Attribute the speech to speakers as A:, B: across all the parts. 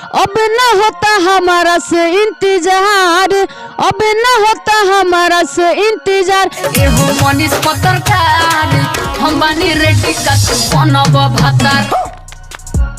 A: अब न होता हमारा से इंतजार, अब न होता हमारा से इंतजार।
B: एहो मनीष पत्रकार हम बानी रेडी का बनब भातार।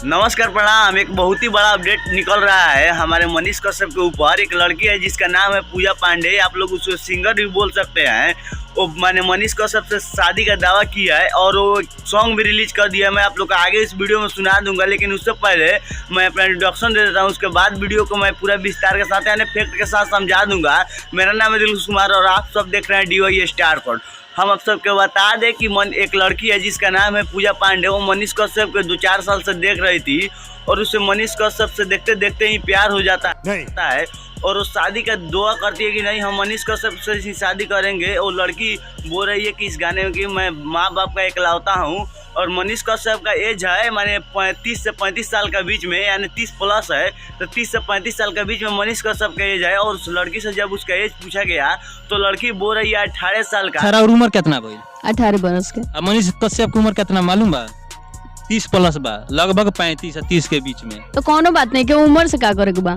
C: नमस्कार प्रणाम। एक बहुत ही बड़ा अपडेट निकल रहा है हमारे मनीष कश्यप के ऊपर। एक लड़की है जिसका नाम है पूजा पांडे, आप लोग उसको सिंगर भी बोल सकते हैं। वो मैंने मनीष कश्यप से शादी का दावा किया है और वो सॉन्ग भी रिलीज कर दिया है। मैं आप लोग को आगे इस वीडियो में सुना दूंगा, लेकिन उससे पहले मैं अपना इंट्रोडक्शन दे देता हूँ। उसके बाद वीडियो को मैं पूरा विस्तार के साथ यानी फैक्ट के साथ समझा दूंगा। मेरा नाम है दिलखुश कुमार और आप सब देख रहे हैं DY स्टार पर। हम आप सबको बता दें कि एक लड़की है जिसका नाम है पूजा पांडे। वो मनीष कश्यप को 2-4 साल से देख रही थी और उसे मनीष कश्यप से देखते देखते ही प्यार हो जाता है और वो शादी का दुआ करती है कि नहीं हम मनीष कश्यप से ही शादी करेंगे। वो लड़की बोल रही है कि इस गाने में कि मैं माँ बाप का इकलौता हूँ और मनीष कश्यप का एज है माने 30 से 35 साल का बीच में, यानी 30 प्लस है। तो 30 से 35 साल के बीच में मनीष कश्यप का एज है। और उस लड़की से जब उसका एज पूछा गया तो लड़की बोल रही है 18 साल का।
D: और उम्र कितना भाई?
A: 18 बरस के।
D: मनीष कश्यप की उम्र कितना मालूम बा? 30 प्लस बा, लगभग 35 से 30 के बीच में।
A: तो कोनो बात नहीं कि उम्र से का करे के बा।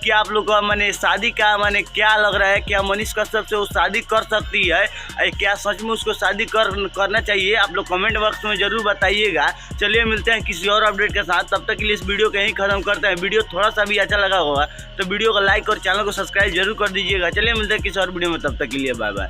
C: क्या आप लोग को मैंने शादी का मैंने क्या लग रहा है? क्या मनीष कश्यप से वो शादी कर सकती है? क्या सच में उसको शादी करना चाहिए? आप लोग कमेंट बॉक्स में जरूर बताइएगा। चलिए मिलते हैं किसी और अपडेट के साथ। तब तक के लिए इस वीडियो को यहीं खत्म करते हैं। वीडियो थोड़ा सा भी अच्छा लगा होगा तो वीडियो को लाइक और चैनल को सब्सक्राइब जरूर कर दीजिएगा। चलिए मिलते हैं किसी और वीडियो में, तब तक के लिए बाय बाय।